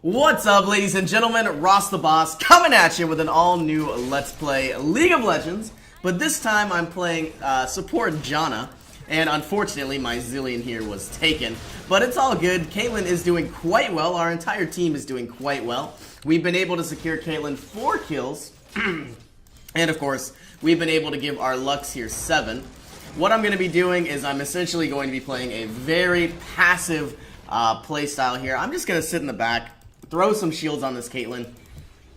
What's up, ladies and gentlemen? Ross the Boss coming at you with an all-new Let's Play League of Legends. But this time I'm playing support Janna, and unfortunately my Zillion here was taken. But it's all good. Caitlyn is doing quite well. Our entire team is doing quite well. We've been able to secure Caitlyn 4 kills. And of course, we've been able to give our Lux here 7. What I'm going to be doing is I'm essentially going to be playing a very passive playstyle here. I'm just going to sit in the back, throw some shields on this Caitlyn,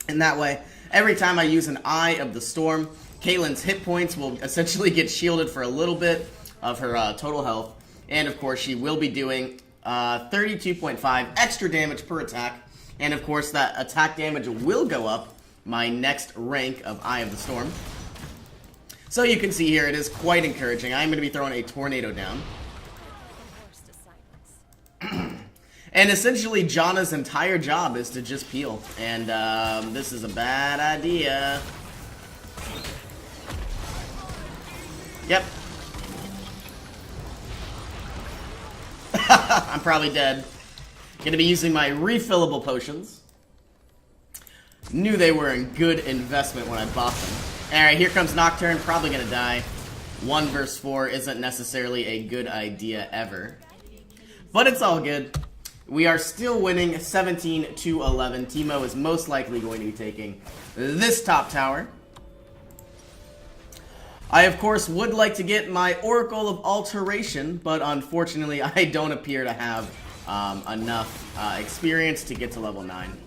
and that way, every time I use an Eye of the Storm, Caitlyn's hit points will essentially get shielded for a little bit of her total health, and of course she will be doing 32.5 extra damage per attack, and of course that attack damage will go up my next rank of Eye of the Storm. So you can see here, it is quite encouraging. I'm going to be throwing a tornado down. And essentially, Janna's entire job is to just peel. And this is a bad idea. Yep. I'm probably dead. Gonna be using my refillable potions. Knew they were a good investment when I bought them. Alright, here comes Nocturne. Probably gonna die. 1 versus 4 isn't necessarily a good idea ever. But it's all good. We are still winning 17-11. Teemo is most likely going to be taking this top tower. I, of course, would like to get my Oracle of Alteration, but unfortunately, I don't appear to have enough experience to get to level 9.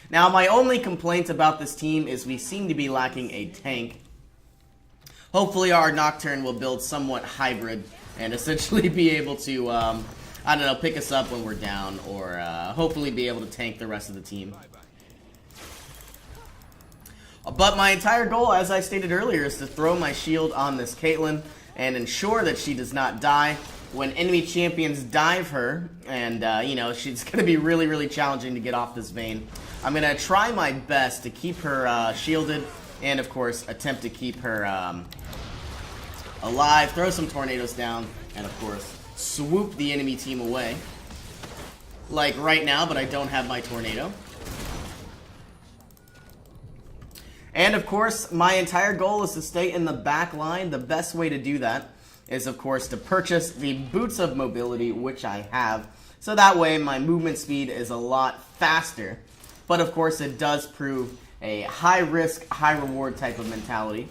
Now, my only complaint about this team is we seem to be lacking a tank. Hopefully, our Nocturne will build somewhat hybrid and essentially be able to, I don't know, pick us up when we're down, or hopefully be able to tank the rest of the team. But my entire goal, as I stated earlier, is to throw my shield on this Caitlyn and ensure that she does not die. When enemy champions dive her, and, you know, she's going to be really, really challenging to get off this Vayne. I'm going to try my best to keep her shielded and, of course, attempt to keep her alive, throw some tornadoes down, and, of course, swoop the enemy team away. Like right now, but I don't have my tornado. And, of course, my entire goal is to stay in the back line. The best way to do that is, of course, to purchase the Boots of Mobility, which I have. So that way, my movement speed is a lot faster. But, of course, it does prove a high-risk, high-reward type of mentality.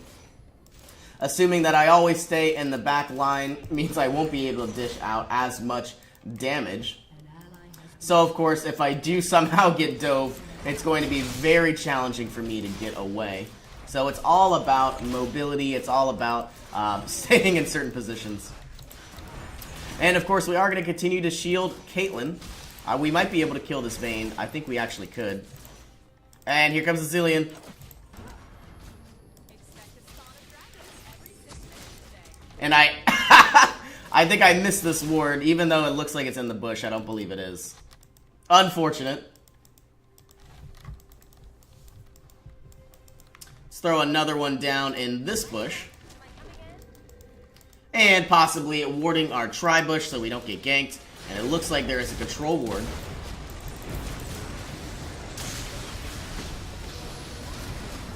Assuming that I always stay in the back line means I won't be able to dish out as much damage. So, of course, if I do somehow get dove, it's going to be very challenging for me to get away. So it's all about mobility. It's all about staying in certain positions. And, of course, we are going to continue to shield Caitlyn. We might be able to kill this Vayne. I think we actually could. And here comes the Zillion. And I think I missed this ward, even though it looks like it's in the bush. I don't believe it is. Unfortunate. Let's throw another one down in this bush. And possibly warding our tri-bush so we don't get ganked. And it looks like there is a control ward.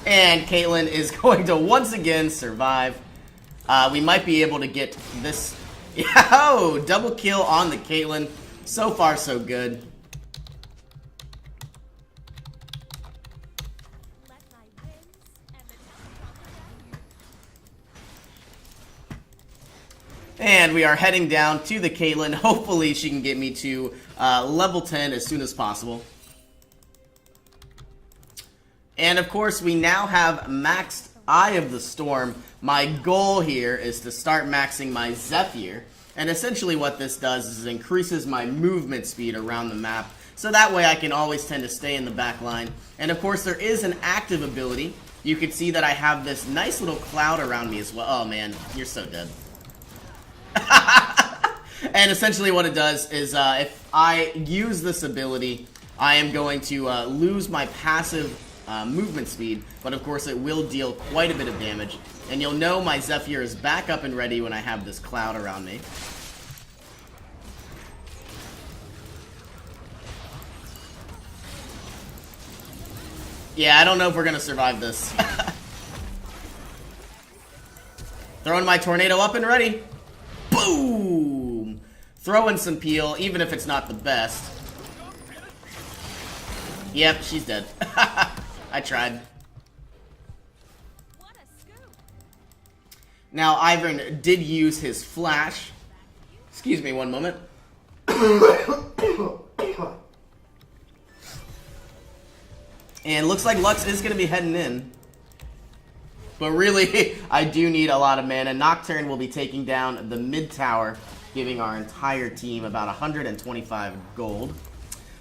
And Caitlyn is going to once again survive. We might be able to get this. Oh, double kill on the Caitlyn. So far, so good. And we are heading down to the Caitlyn. Hopefully, she can get me to level 10 as soon as possible. And, of course, we now have maxed Eye of the Storm. My goal here is to start maxing my Zephyr, and essentially what this does is it increases my movement speed around the map, so that way I can always tend to stay in the back line. And of course there is an active ability. You can see that I have this nice little cloud around me as well. Oh man, you're so dead. And essentially what it does is if I use this ability, I am going to lose my passive movement speed, but of course it will deal quite a bit of damage. And you'll know my Zephyr is back up and ready when I have this cloud around me. Yeah, I don't know if we're gonna survive this. Throwing my tornado up and ready. Boom! Throwing some peel, even if it's not the best. Yep, she's dead. I tried. Now, Ivan did use his flash. Excuse me one moment. And looks like Lux is going to be heading in. But really, I do need a lot of mana. Nocturne will be taking down the mid tower, giving our entire team about 125 gold.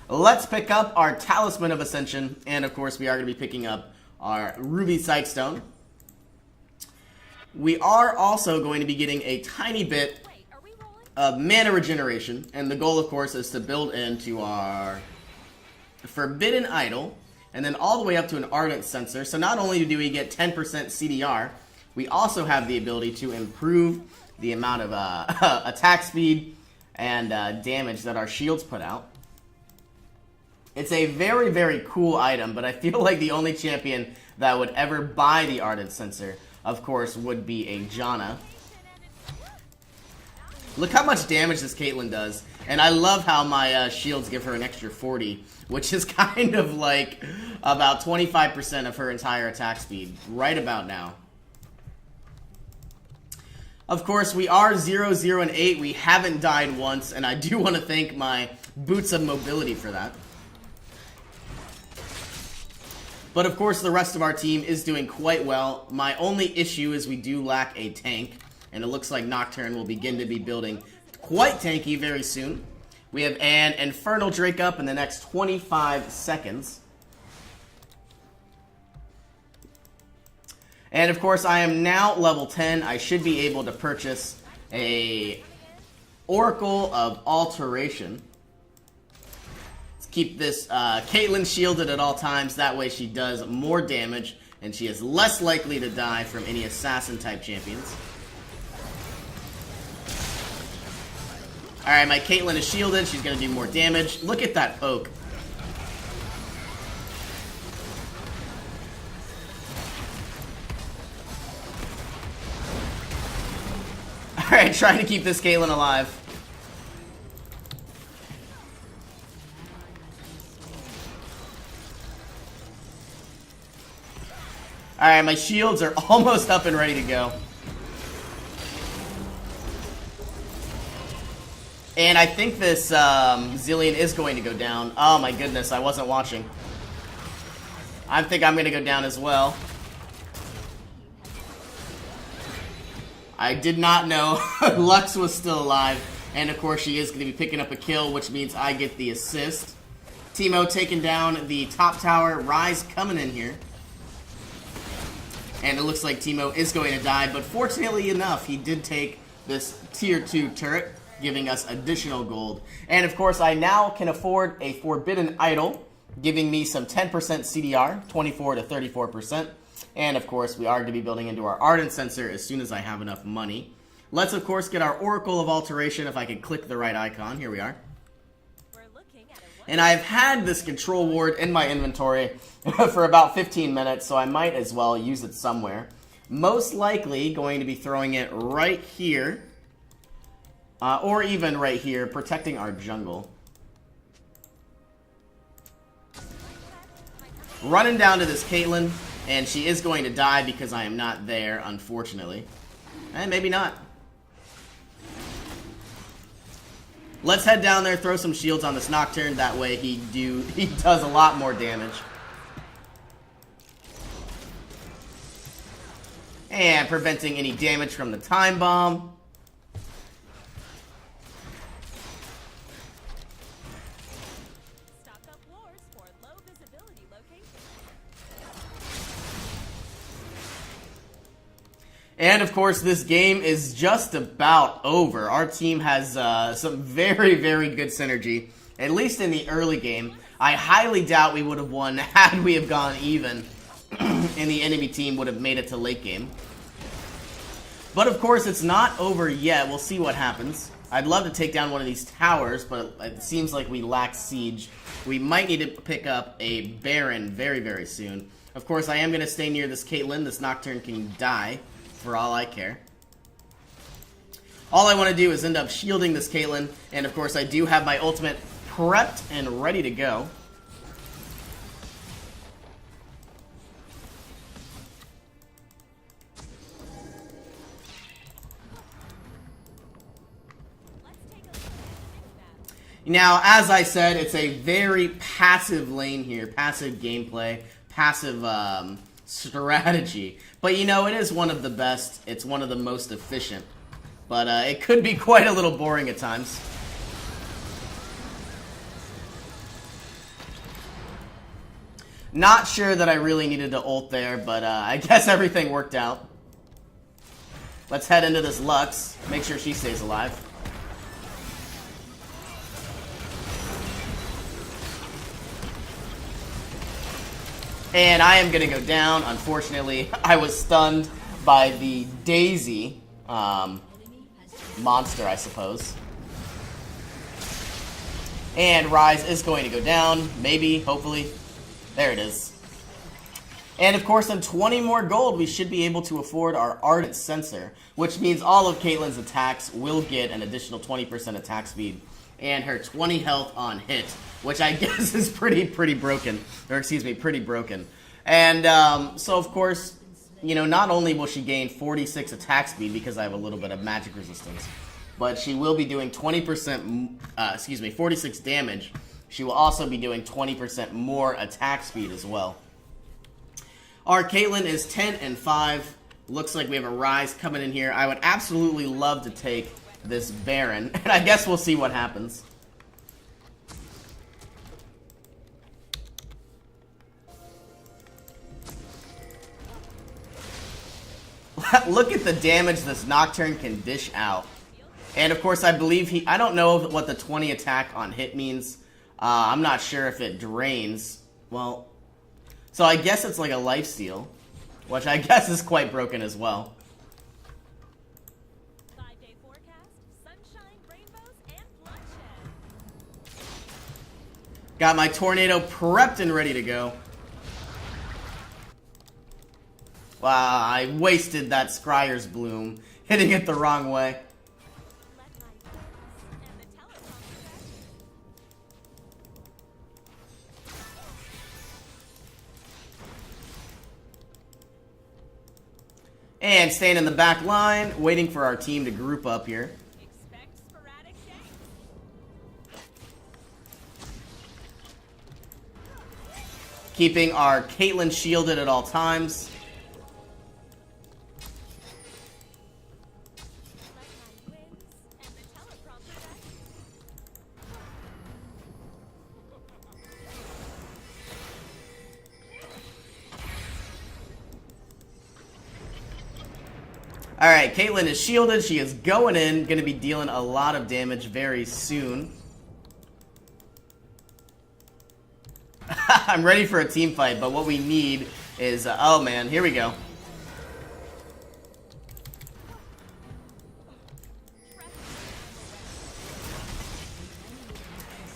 Let's pick up our Talisman of Ascension. And of course, we are going to be picking up our Ruby Sightstone. We are also going to be getting a tiny bit of mana regeneration. And the goal, of course, is to build into our Forbidden Idol. And then all the way up to an Ardent Sensor. So not only do we get 10% CDR, we also have the ability to improve the amount of attack speed and damage that our shields put out. It's a very, very cool item, but I feel like the only champion that would ever buy the Ardent Sensor, of course, would be a Janna. Look how much damage this Caitlyn does. And I love how my shields give her an extra 40, which is kind of like about 25% of her entire attack speed, right about now. Of course, we are 0, 0, and 8. We haven't died once, and I do want to thank my Boots of Mobility for that. But of course, the rest of our team is doing quite well. My only issue is we do lack a tank, and it looks like Nocturne will begin to be building quite tanky very soon. We have an Infernal Drake up in the next 25 seconds. And of course, I am now level 10. I should be able to purchase a Oracle of Alteration. Let's keep this Caitlyn shielded at all times. That way she does more damage, and she is less likely to die from any assassin-type champions. Alright, my Caitlyn is shielded. She's going to do more damage. Look at that poke. Alright, trying to keep this Caitlyn alive. Alright, my shields are almost up and ready to go. And I think this Zillion is going to go down. Oh my goodness, I wasn't watching. I think I'm going to go down as well. I did not know Lux was still alive. And of course she is going to be picking up a kill, which means I get the assist. Teemo taking down the top tower. Ryze coming in here. And it looks like Teemo is going to die. But fortunately enough, he did take this tier 2 turret, giving us additional gold. And of course, I now can afford a Forbidden Idol, giving me some 10% CDR, 24 to 34%. And of course, we are going to be building into our Ardent Sensor as soon as I have enough money. Let's of course get our Oracle of Alteration. If I could click the right icon. Here we are. And I've had this Control Ward in my inventory for about 15 minutes, so I might as well use it somewhere. Most likely going to be throwing it right here. Or even right here, protecting our jungle. Running down to this Caitlyn, and she is going to die because I am not there, unfortunately. And maybe not. Let's head down there, throw some shields on this Nocturne. That way he does a lot more damage. And preventing any damage from the Time Bomb. And of course, this game is just about over. Our team has some very, very good synergy, at least in the early game. I highly doubt we would have won had we have gone even, and the enemy team would have made it to late game. But of course, it's not over yet. We'll see what happens. I'd love to take down one of these towers, but it seems like we lack siege. We might need to pick up a Baron very, very soon. Of course, I am going to stay near this Caitlyn. This Nocturne can die, for all I care. All I want to do is end up shielding this Caitlyn, and of course I do have my ultimate prepped and ready to go. Now, as I said, it's a very passive lane here, passive gameplay, passive strategy. But you know, it is one of the best, it's one of the most efficient. But it could be quite a little boring at times. Not sure that I really needed to ult there, but I guess everything worked out. Let's head into this Lux, make sure she stays alive. And I am going to go down. Unfortunately, I was stunned by the Daisy monster, I suppose. And Rise is going to go down. Maybe, hopefully. There it is. And of course, on 20 more gold, we should be able to afford our Ardent Sensor, which means all of Caitlyn's attacks will get an additional 20% attack speed. And her 20 health on hit, which I guess is pretty broken. Or excuse me, pretty broken. And so of course, you know, not only will she gain 46 attack speed because I have a little bit of magic resistance, but she will be doing 20%, 46 damage. She will also be doing 20% more attack speed as well. Our Caitlyn is 10 and 5. Looks like we have a Rise coming in here. I would absolutely love to take this Baron, and I guess we'll see what happens. Look at the damage this Nocturne can dish out. And of course, I believe I don't know what the 20 attack on hit means. I'm not sure if it drains. Well, so I guess it's like a lifesteal, which I guess is quite broken as well. Got my Tornado prepped and ready to go. Wow, I wasted that Scryer's Bloom, hitting it the wrong way. And staying in the back line, waiting for our team to group up here. Keeping our Caitlyn shielded at all times. Alright, Caitlyn is shielded. She is going in. Going to be dealing a lot of damage very soon. I'm ready for a team fight, but what we need is... oh man, here we go.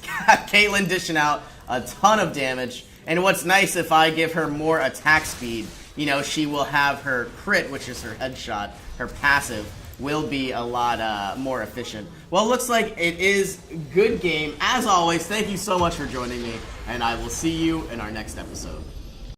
Caitlyn dishing out a ton of damage. And what's nice, if I give her more attack speed, you know, she will have her crit, which is her headshot, her passive, will be a lot more efficient. Well, it looks like it is good game. As always, thank you so much for joining me, and I will see you in our next episode.